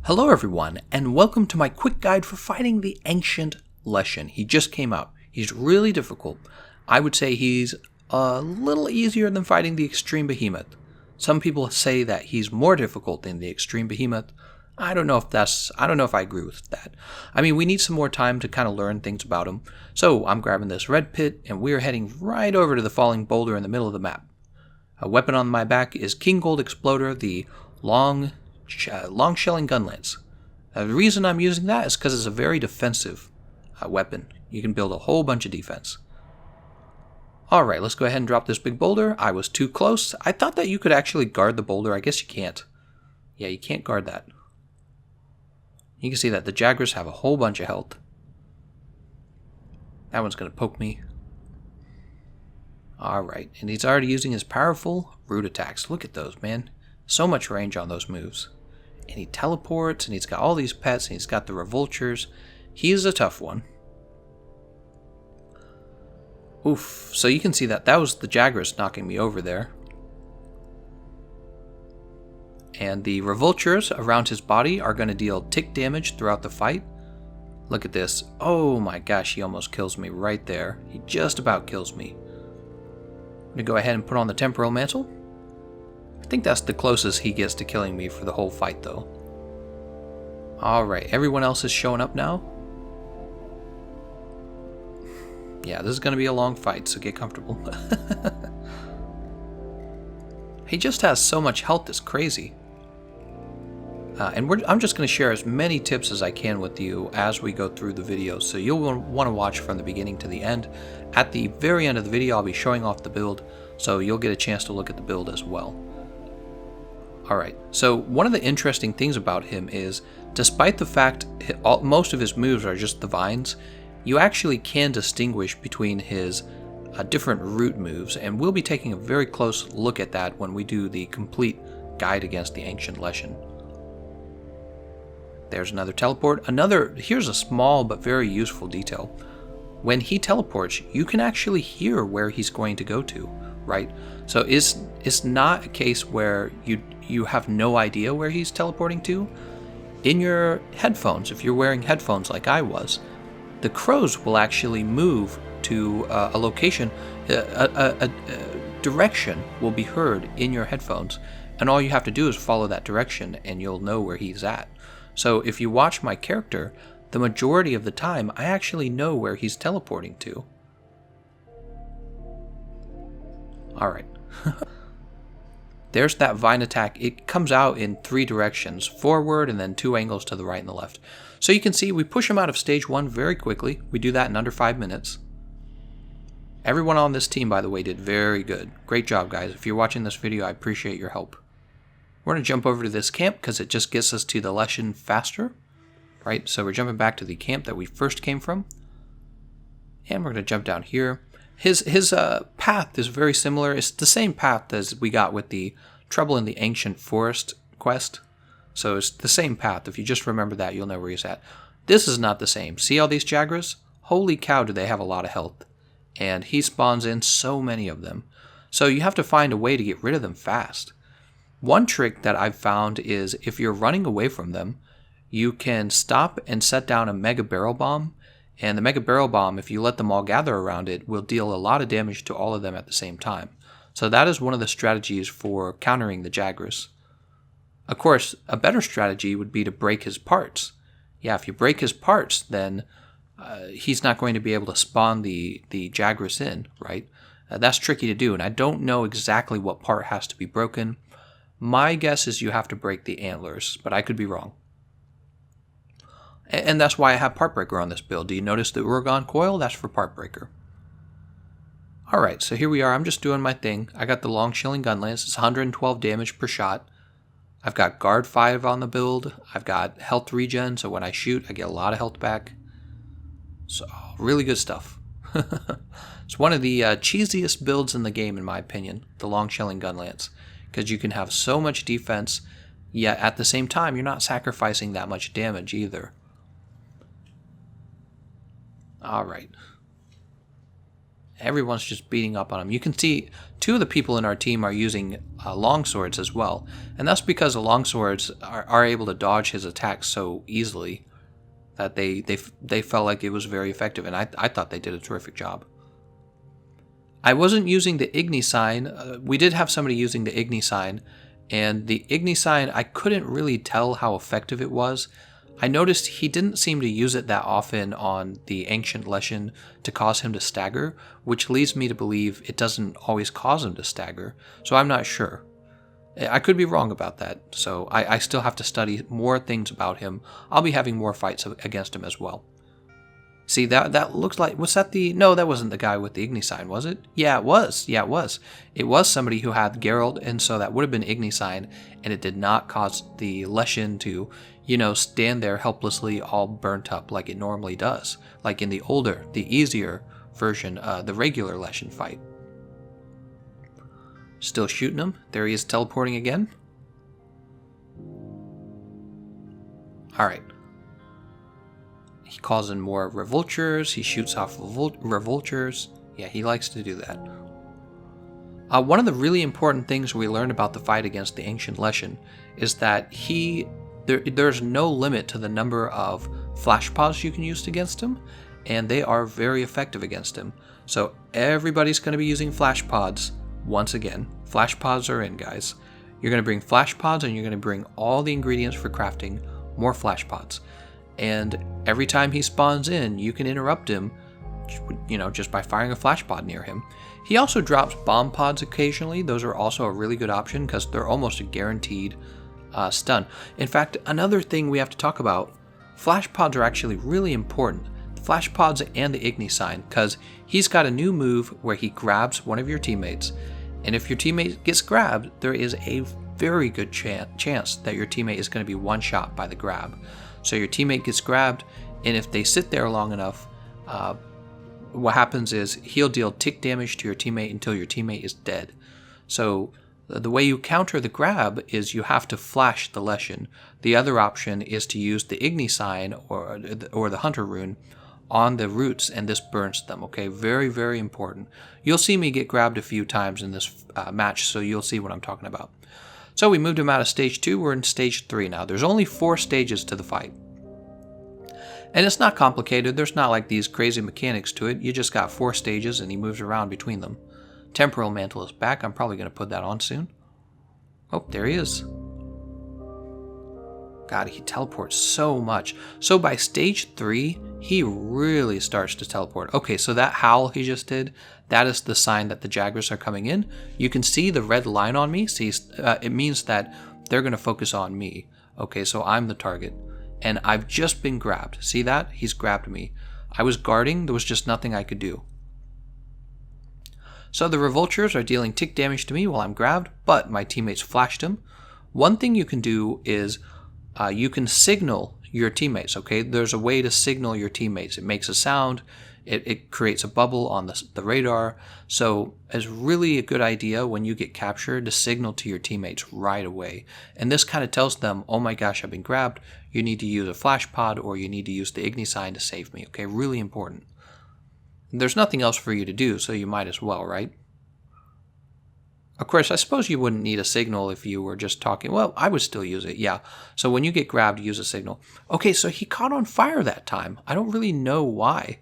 Hello everyone, and welcome to my quick guide for fighting the ancient Leshen. He just came out. He's really difficult. I would say he's a little easier than fighting the extreme behemoth. Some people say that he's more difficult than the extreme behemoth. I don't know if I agree with that. I mean, we need some more time to kind of learn things about him. So I'm grabbing this red pit, and we're heading right over to the falling boulder in the middle of the map. A weapon on my back is King Gold Exploder, the long shelling gun lance. The reason I'm using that is because it's a very defensive weapon. You can build a whole bunch of defense. Alright, let's go ahead and drop this big boulder. I was too close. I thought that you could actually guard the boulder. I guess you can't. Yeah, you can't guard that. You can see that the Jaggers have a whole bunch of health. That one's going to poke me. Alright, and he's already using his powerful root attacks. Look at those, man. So much range on those moves. And he teleports, and he's got all these pets, and he's got the Revoltures. He's a tough one. Oof. So you can see that was the Jaggers knocking me over there. And the Revoltures around his body are going to deal tick damage throughout the fight. Look at this. Oh my gosh, he almost kills me right there. He just about kills me. I'm going to go ahead and put on the Temporal Mantle. I think that's the closest he gets to killing me for the whole fight, though. Alright, everyone else is showing up now. Yeah, this is going to be a long fight, so get comfortable. He just has so much health, it's crazy. I'm just going to share as many tips as I can with you as we go through the video, so you'll want to watch from the beginning to the end. At the very end of the video, I'll be showing off the build, so you'll get a chance to look at the build as well. Alright, so one of the interesting things about him is, despite the fact most of his moves are just the vines, you actually can distinguish between his different root moves, and we'll be taking a very close look at that when we do the complete guide against the ancient Leshen. There's another teleport. Here's a small but very useful detail. When he teleports, you can actually hear where he's going to go to, right? So it's not a case where you have no idea where he's teleporting to. In your headphones, if you're wearing headphones like I was, the crows will actually move to a location, a direction will be heard in your headphones, and all you have to do is follow that direction and you'll know where he's at. So if you watch my character, the majority of the time I actually know where he's teleporting to. Alright. There's that vine attack. It comes out in 3 directions, forward and then 2 angles to the right and the left. So you can see we push him out of stage 1 very quickly. We do that in under 5 minutes. Everyone on this team, by the way, did very good. Great job, guys. If you're watching this video, I appreciate your help. We're going to jump over to this camp because it just gets us to the Leshen faster. Right, so we're jumping back to the camp that we first came from. And we're going to jump down here. His path is very similar. It's the same path as we got with the Trouble in the Ancient Forest quest. So it's the same path. If you just remember that, you'll know where he's at. This is not the same. See all these Jaggers? Holy cow, do they have a lot of health. And he spawns in so many of them. So you have to find a way to get rid of them fast. One trick that I've found is if you're running away from them, you can stop and set down a Mega Barrel Bomb. And the Mega Barrel Bomb, if you let them all gather around it, will deal a lot of damage to all of them at the same time. So that is one of the strategies for countering the Jaggers. Of course, a better strategy would be to break his parts. Yeah, if you break his parts, then he's not going to be able to spawn the Jaggers in, right? That's tricky to do, and I don't know exactly what part has to be broken. My guess is you have to break the antlers, but I could be wrong. And that's why I have Part Breaker on this build. Do you notice the Uragan Coil? That's for Part Breaker. Alright, so here we are. I'm just doing my thing. I got the long shelling gun lance. It's 112 damage per shot. I've got Guard 5 on the build. I've got health regen, so when I shoot, I get a lot of health back. So, really good stuff. It's one of the cheesiest builds in the game, in my opinion, the long shelling gun lance. Because you can have so much defense, yet at the same time, you're not sacrificing that much damage either. Alright. Everyone's just beating up on him. You can see 2 of the people in our team are using longswords as well. And that's because the longswords are able to dodge his attacks so easily that they felt like it was very effective. And I thought they did a terrific job. I wasn't using the Igni sign. We did have somebody using the Igni sign. And the Igni sign, I couldn't really tell how effective it was. I noticed he didn't seem to use it that often on the Ancient Leshen to cause him to stagger, which leads me to believe it doesn't always cause him to stagger, so I'm not sure. I could be wrong about that, so I still have to study more things about him. I'll be having more fights against him as well. See, that looks like... Was that the... No, that wasn't the guy with the Igni sign, was it? Yeah, it was. Yeah, it was. It was somebody who had Geralt, and so that would have been Igni sign, and it did not cause the Leshen to, stand there helplessly all burnt up like it normally does. Like in the older, the easier version, the regular Leshen fight. Still shooting him. There he is teleporting again. Alright. He calls in more revoltures. He shoots off revoltures. Yeah, he likes to do that. One of the really important things we learned about the fight against the Ancient Leshen is that there's no limit to the number of flash pods you can use against him, and they are very effective against him. So everybody's going to be using flash pods once again. Flash pods are in, guys. You're going to bring flash pods, and you're going to bring all the ingredients for crafting more flash pods. And every time he spawns in, you can interrupt him, just by firing a flash pod near him. He also drops bomb pods occasionally. Those are also a really good option because they're almost a guaranteed stun. In fact, another thing we have to talk about, flash pods are actually really important. The flash pods and the Igni sign, because he's got a new move where he grabs one of your teammates. And if your teammate gets grabbed, there is a very good chance that your teammate is going to be one-shot by the grab. So your teammate gets grabbed, and if they sit there long enough, what happens is he'll deal tick damage to your teammate until your teammate is dead. So the way you counter the grab is you have to flash the Leshen. The other option is to use the Igni sign or the Hunter rune on the roots, and this burns them. Okay, very, very important. You'll see me get grabbed a few times in this match, so you'll see what I'm talking about. So we moved him out of stage 2, we're in stage 3 now. There's only 4 stages to the fight. And it's not complicated, there's not like these crazy mechanics to it. You just got 4 stages and he moves around between them. Temporal Mantle is back, I'm probably going to put that on soon. Oh, there he is. God, he teleports so much. So by stage 3, he really starts to teleport. Okay, so that howl he just did, that is the sign that the Jaggers are coming in. You can see the red line on me. See, it means that they're going to focus on me. Okay, so I'm the target. And I've just been grabbed. See that? He's grabbed me. I was guarding. There was just nothing I could do. So the Revoltures are dealing tick damage to me while I'm grabbed, but my teammates flashed him. One thing you can do is you can signal your teammates, okay? There's a way to signal your teammates. It makes a sound. It creates a bubble on the radar. So it's really a good idea when you get captured to signal to your teammates right away. And this kind of tells them, oh my gosh, I've been grabbed. You need to use a flash pod or you need to use the Igni sign to save me, okay? Really important. There's nothing else for you to do, so you might as well, right? Of course, I suppose you wouldn't need a signal if you were just talking. Well, I would still use it, yeah. So when you get grabbed, use a signal. Okay, so he caught on fire that time. I don't really know why.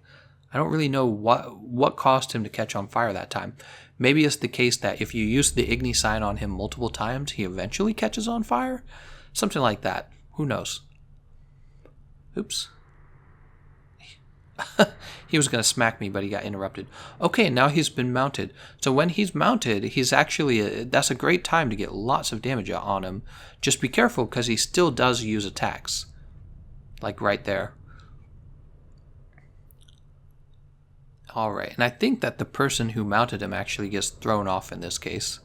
I don't really know what caused him to catch on fire that time. Maybe it's the case that if you use the Igni sign on him multiple times, he eventually catches on fire? Something like that. Who knows? Oops. He was going to smack me, but he got interrupted. Okay, now he's been mounted. So when he's mounted, he's actually... that's a great time to get lots of damage on him. Just be careful, because he still does use attacks. Like right there. Alright, and I think that the person who mounted him actually gets thrown off in this case.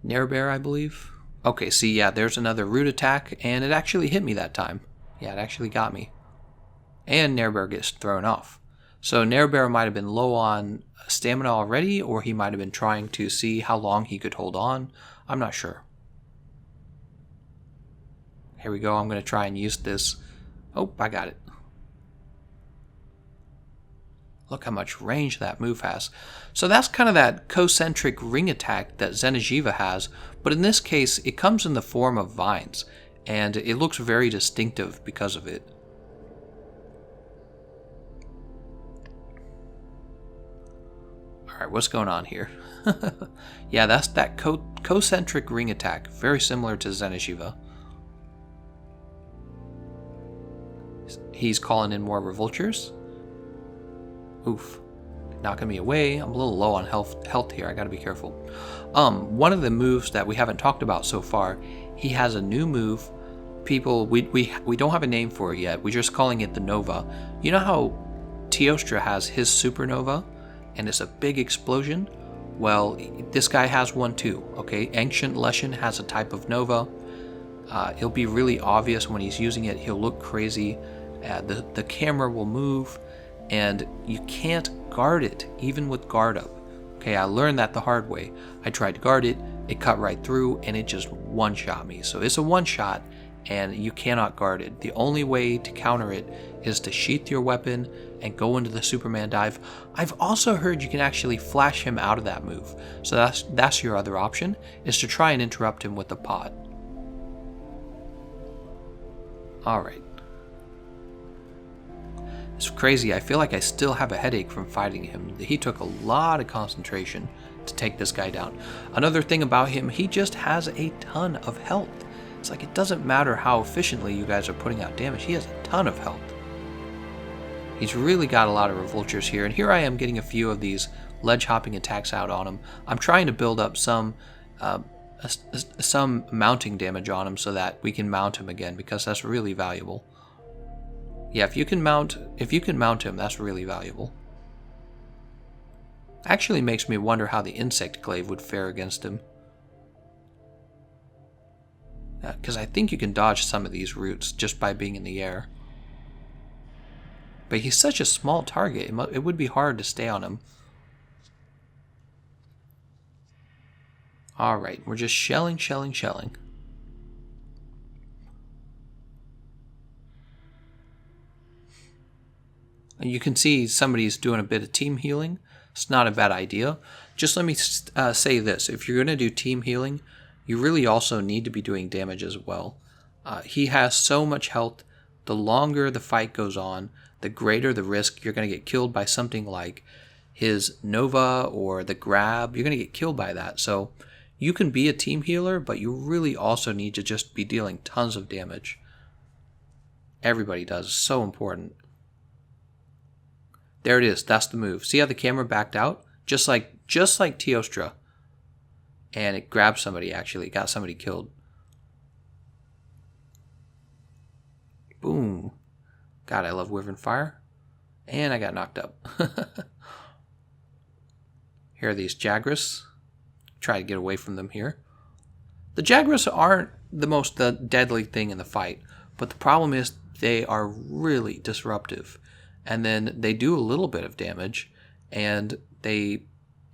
Nairbear, I believe. Okay, see, yeah, there's another root attack, and it actually hit me that time. Yeah, it actually got me. And Nairbear gets thrown off. So Nairbear might have been low on stamina already, or he might have been trying to see how long he could hold on. I'm not sure. Here we go, I'm going to try and use this. Oh, I got it. Look how much range that move has. So that's kind of that concentric ring attack that Xeno'jiiva has, but in this case, it comes in the form of vines, and it looks very distinctive because of it. Alright, what's going on here? Yeah, that's that concentric ring attack, very similar to Xeno'jiiva. He's calling in more Revoltures. Oof. Knocking me away. I'm a little low on health here. I gotta be careful. One of the moves that we haven't talked about so far, he has a new move. People, we don't have a name for it yet. We're just calling it the Nova. You know how Teostra has his supernova, and it's a big explosion? Well, this guy has one too, okay? Ancient Leshen has a type of Nova. It'll be really obvious when he's using it. He'll look crazy. The camera will move, and you can't guard it, even with guard up. Okay, I learned that the hard way. I tried to guard it, it cut right through, and it just one-shot me. So it's a one-shot, and you cannot guard it. The only way to counter it is to sheath your weapon and go into the Superman dive. I've also heard you can actually flash him out of that move. So that's your other option, is to try and interrupt him with the pod. Alright. It's crazy, I feel like I still have a headache from fighting him. He took a lot of concentration to take this guy down. Another thing about him, he just has a ton of health. It's like it doesn't matter how efficiently you guys are putting out damage, he has a ton of health. He's really got a lot of Revoltures here, and here I am getting a few of these ledge hopping attacks out on him. I'm trying to build up some mounting damage on him so that we can mount him again, because that's really valuable. Yeah, if you can mount him, that's really valuable. Actually makes me wonder how the insect glaive would fare against him. Because I think you can dodge some of these routes just by being in the air. But he's such a small target, it would be hard to stay on him. Alright, we're just shelling. And you can see somebody's doing a bit of team healing. It's not a bad idea. Just let me say this. If you're going to do team healing, you really also need to be doing damage as well. He has so much health. The longer the fight goes on, the greater the risk you're going to get killed by something like his Nova or the Grab. You're going to get killed by that. So you can be a team healer, but you really also need to just be dealing tons of damage. Everybody does. It's so important. There it is. That's the move. See how the camera backed out? Just like Teostra. And it grabbed somebody, actually. It got somebody killed. Boom. God, I love Wyvern Fire. And I got knocked up. Here are these Jagras. Try to get away from them here. The Jagras aren't the deadly thing in the fight. But the problem is they are really disruptive. And then they do a little bit of damage, and they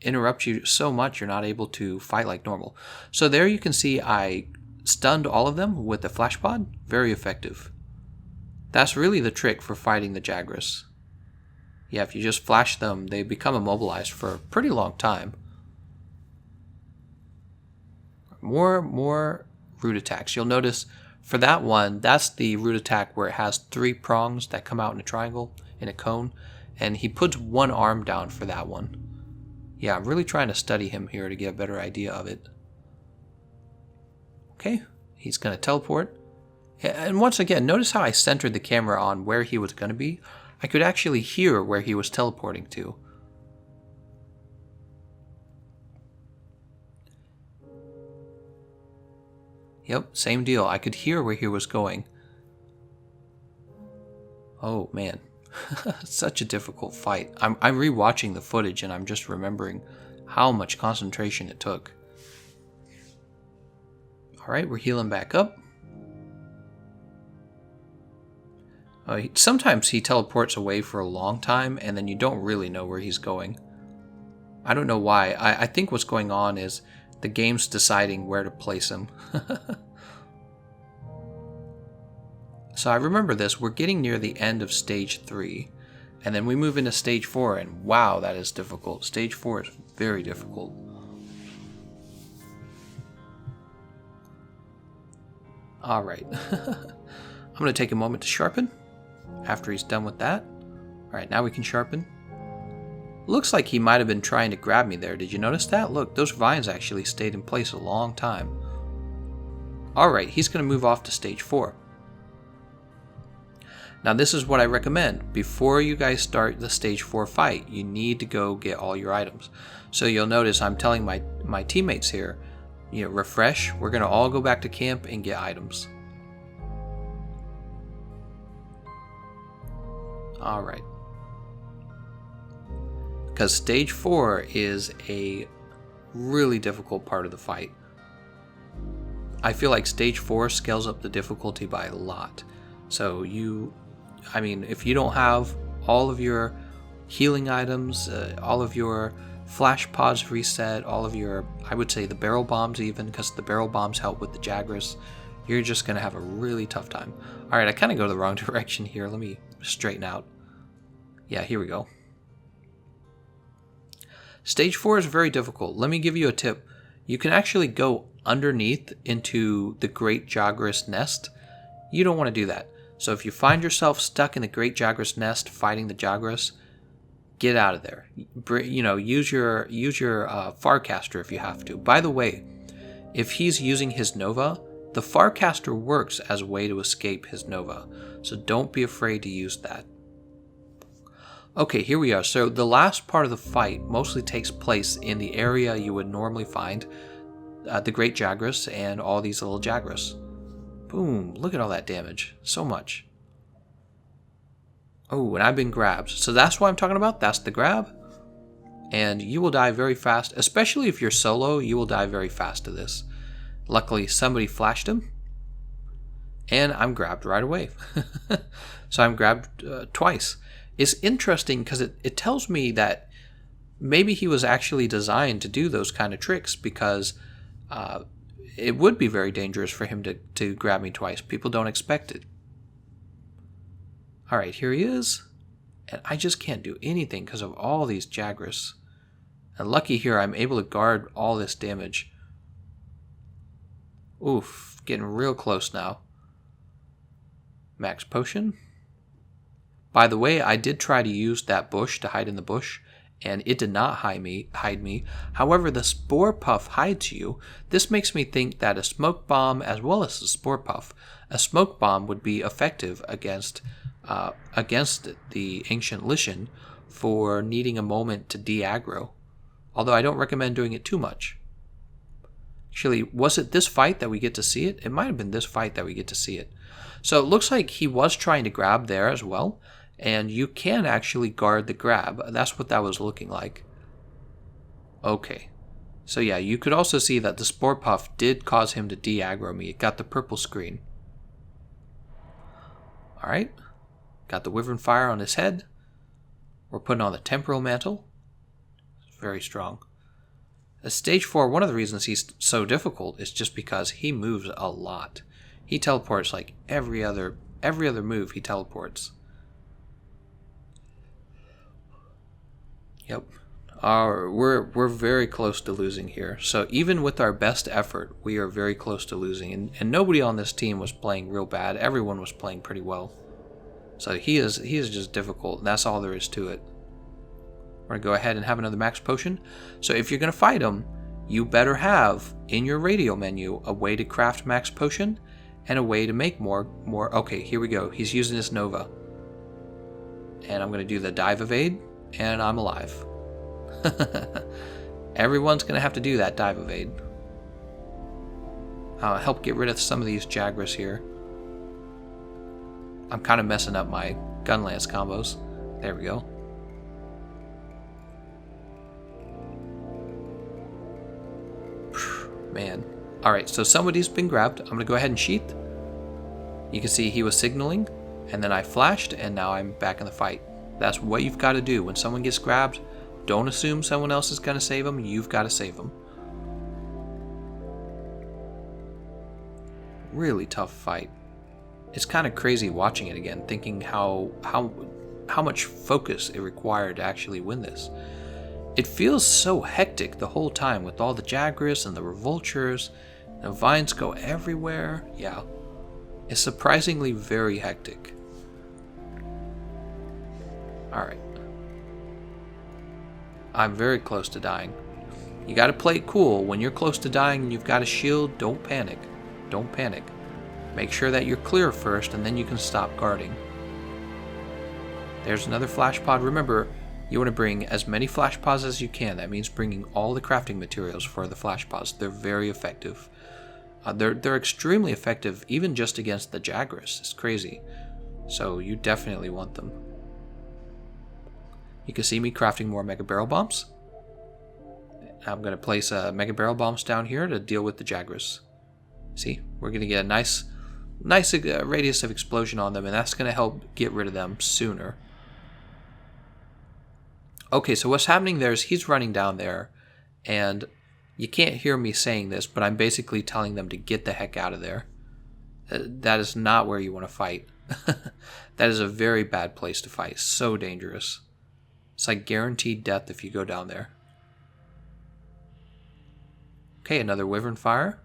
interrupt you so much you're not able to fight like normal. So there you can see I stunned all of them with the flash pod. Very effective. That's really the trick for fighting the Jagras. Yeah, if you just flash them, they become immobilized for a pretty long time. More root attacks. You'll notice for that one, that's the root attack where it has 3 prongs that come out in a triangle, in a cone, and he puts one arm down for that one. Yeah, I'm really trying to study him here to get a better idea of it. Okay, he's going to teleport. And once again, notice how I centered the camera on where he was going to be. I could actually hear where he was teleporting to. Yep, same deal. I could hear where he was going. Oh, man. Such a difficult fight. I'm rewatching the footage and I'm just remembering how much concentration it took. Alright, we're healing back up. Sometimes he teleports away for a long time and then you don't really know where he's going. I don't know why. I think what's going on is the game's deciding where to place him. So I remember this. We're getting near the end of stage 3. And then we move into stage 4, and wow, that is difficult. Stage 4 is very difficult. All right. I'm going to take a moment to sharpen after he's done with that. All right, now we can sharpen. Looks like he might have been trying to grab me there. Did you notice that? Look, those vines actually stayed in place a long time. All right, he's going to move off to stage 4. Now this is what I recommend. Before you guys start the stage 4 fight, you need to go get all your items. So you'll notice I'm telling my teammates here, refresh. We're going to all go back to camp and get items. All right. Because stage 4 is a really difficult part of the fight. I feel like stage 4 scales up the difficulty by a lot. So if you don't have all of your healing items, all of your flash pods reset, all of your, I would say the barrel bombs even, because the barrel bombs help with the Jagras, you're just going to have a really tough time. Alright, I kind of go the wrong direction here. Let me straighten out. Yeah, here we go. Stage 4 is very difficult. Let me give you a tip. You can actually go underneath into the Great Jagras nest. You don't want to do that. So if you find yourself stuck in the Great Jagras nest fighting the Jagras, get out of there. Use your Farcaster if you have to. By the way, if he's using his Nova, the Farcaster works as a way to escape his Nova. So don't be afraid to use that. Okay, here we are. So the last part of the fight mostly takes place in the area you would normally find the Great Jagras and all these little Jagras. Boom, look at all that damage. So much. Oh, and I've been grabbed. So that's what I'm talking about. That's the grab. And you will die very fast. Especially if you're solo, you will die very fast to this. Luckily, somebody flashed him. And I'm grabbed right away. So I'm grabbed twice. It's interesting because it tells me that maybe he was actually designed to do those kind of tricks, because it would be very dangerous for him to grab me twice. People don't expect it. Alright, here he is. And I just can't do anything because of all these Jagras. And lucky here, I'm able to guard all this damage. Oof, getting real close now. Max potion. By the way, I did try to use that bush to hide in the bush, and it did not hide me. However, the Spore Puff hides you. This makes me think that a Smoke Bomb, as well as the Spore Puff, a Smoke Bomb would be effective against the Ancient Leshen for needing a moment to de-aggro. Although I don't recommend doing it too much. Actually, was it this fight that we get to see it? It might have been this fight that we get to see it. So it looks like he was trying to grab there as well. And you can actually guard the grab. That's what that was looking like. Okay. So yeah, you could also see that the Spore Puff did cause him to de-aggro me. It got the purple screen. Alright. Got the Wyvern Fire on his head. We're putting on the Temporal Mantle. It's very strong. At stage 4, one of the reasons he's so difficult is just because he moves a lot. He teleports like every other move he teleports. Yep. We're very close to losing here. So even with our best effort, we are very close to losing. And nobody on this team was playing real bad. Everyone was playing pretty well. So he is just difficult. That's all there is to it. We're going to go ahead and have another max potion. So if you're going to fight him, you better have in your radio menu a way to craft max potion and a way to make more. Okay, here we go. He's using his Nova. And I'm going to do the Dive Evade. And I'm alive. Everyone's going to have to do that Dive Evade. I'll help get rid of some of these Jagras here. I'm kind of messing up my gun lance combos. There we go. Man. Alright, so somebody's been grabbed. I'm going to go ahead and sheath. You can see he was signaling, and then I flashed, and now I'm back in the fight. That's what you've got to do. When someone gets grabbed, don't assume someone else is going to save them. You've got to save them. Really tough fight. It's kind of crazy watching it again, thinking how how much focus it required to actually win this. It feels so hectic the whole time with all the Jagras and the Revoltures. The vines go everywhere. Yeah, it's surprisingly very hectic. Alright. I'm very close to dying. You gotta play it cool. When you're close to dying and you've got a shield, don't panic. Don't panic. Make sure that you're clear first, and then you can stop guarding. There's another flash pod. Remember, you want to bring as many flash pods as you can. That means bringing all the crafting materials for the flash pods. They're very effective. They're extremely effective even just against the Jagras. It's crazy. So you definitely want them. You can see me crafting more Mega Barrel Bombs. I'm going to place Mega Barrel Bombs down here to deal with the Jagras. See, we're going to get a nice radius of explosion on them, and that's going to help get rid of them sooner. Okay, so what's happening there is he's running down there, and you can't hear me saying this, but I'm basically telling them to get the heck out of there. That is not where you want to fight. That is a very bad place to fight. So dangerous. It's like guaranteed death if you go down there. Okay, another Wyvern Fire.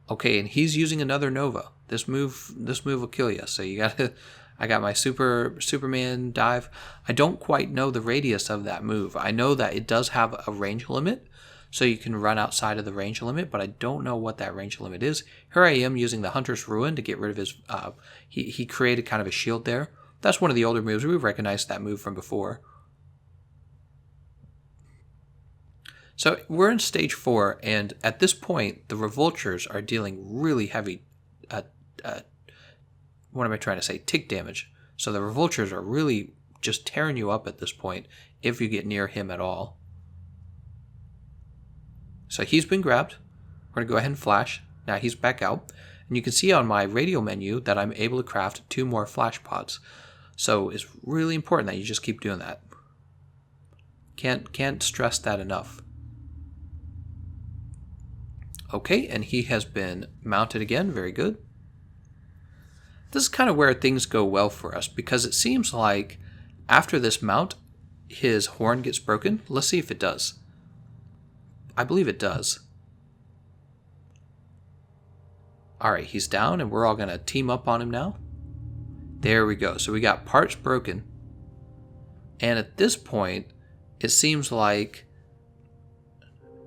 Okay, and he's using another Nova. This move will kill you. So you gotta. I got my Superman dive. I don't quite know the radius of that move. I know that it does have a range limit, so you can run outside of the range limit, but I don't know what that range limit is. Here I am using the Hunter's Ruin to get rid of his. He created kind of a shield there. That's one of the older moves. We've recognized that move from before. So we're in stage 4, and at this point, the Revoltures are dealing really heavy, what am I trying to say, tick damage. So the Revoltures are really just tearing you up at this point, if you get near him at all. So he's been grabbed. We're going to go ahead and flash. Now he's back out. And you can see on my radio menu that I'm able to craft 2 more flash pods. So it's really important that you just keep doing that. Can't stress that enough. Okay, and he has been mounted again. Very good. This is kind of where things go well for us, because it seems like after this mount, his horn gets broken. Let's see if it does. I believe it does. Alright, he's down, and we're all going to team up on him now. There we go. So we got parts broken. And at this point, it seems like...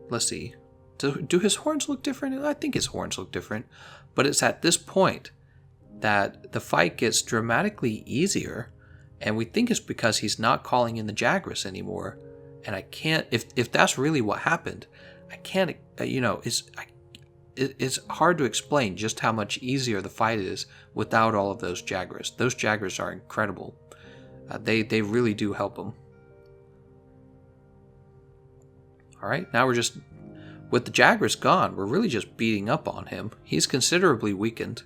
Let's see. Do his horns look different? I think his horns look different. But it's at this point that the fight gets dramatically easier. And we think it's because he's not calling in the Jagras anymore. And I can't... If that's really what happened, I can't... It's hard to explain just how much easier the fight is without all of those Jagras. Those Jagras are incredible. They really do help him. Alright, now we're just... With the Jagras gone, we're really just beating up on him. He's considerably weakened.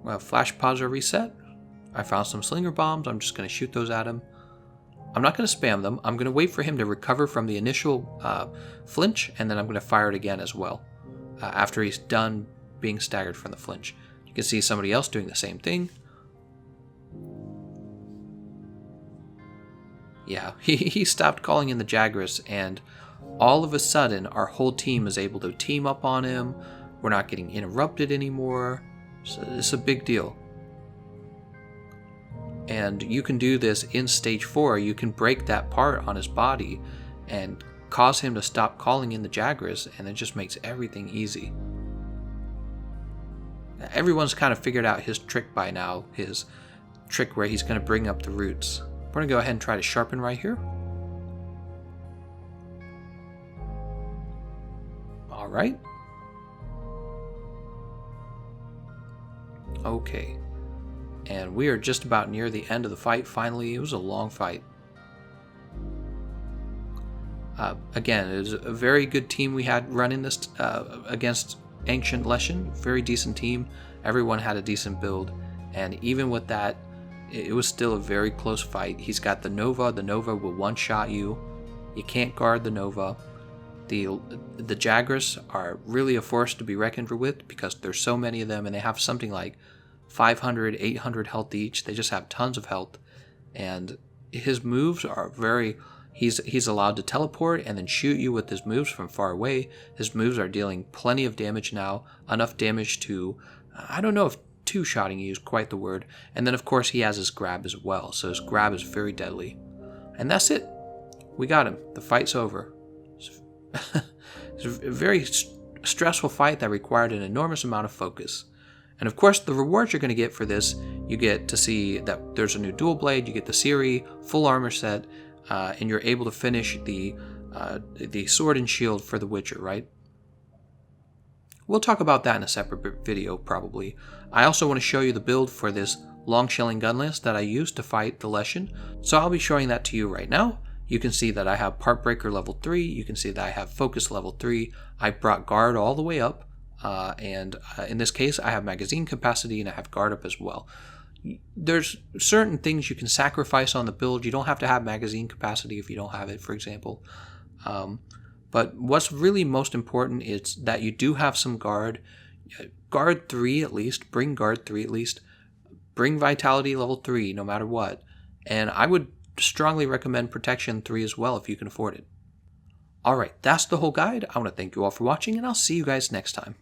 Well, flash pods are reset. I found some slinger bombs. I'm just going to shoot those at him. I'm not going to spam them. I'm going to wait for him to recover from the initial flinch, and then I'm going to fire it again as well after he's done being staggered from the flinch. You can see somebody else doing the same thing. Yeah, he stopped calling in the Jagras, and all of a sudden our whole team is able to team up on him. We're not getting interrupted anymore. So it's a big deal. And you can do this in stage 4. You can break that part on his body and cause him to stop calling in the Jagras, and it just makes everything easy. Everyone's kind of figured out his trick by now, his trick where he's going to bring up the roots. We're going to go ahead and try to sharpen right here. Alright. Okay. And we are just about near the end of the fight. Finally, it was a long fight. Again, it was a very good team we had running this against Ancient Leshen. Very decent team. Everyone had a decent build. And even with that, it was still a very close fight. He's got the Nova. The Nova will one-shot you. You can't guard the Nova. The Jagras are really a force to be reckoned with because there's so many of them, and they have something like 500, 800 health each. They just have tons of health, and his moves are very... He's allowed to teleport and then shoot you with his moves from far away. His moves are dealing plenty of damage now, enough damage to... I don't know if two-shotting you is quite the word. And then, of course, he has his grab as well, so his grab is very deadly. And that's it. We got him. The fight's over. It's a very stressful fight that required an enormous amount of focus. And of course, the rewards you're going to get for this, you get to see that there's a new dual blade, you get the Ciri full armor set, and you're able to finish the sword and shield for the Witcher, right? We'll talk about that in a separate video, probably. I also want to show you the build for this long shelling gunlance that I used to fight the Leshen, so I'll be showing that to you right now. You can see that I have Part Breaker level 3, you can see that I have Focus level 3, I brought Guard all the way up, and in this case I have magazine capacity and I have Guard up as well. There's certain things you can sacrifice on the build. You don't have to have magazine capacity if you don't have it, for example. But what's really most important is that you do have some Guard. Guard 3 at least, bring Guard 3 at least, bring Vitality level 3 no matter what, and I would strongly recommend Protection 3 as well if you can afford it. Alright, that's the whole guide. I want to thank you all for watching, and I'll see you guys next time.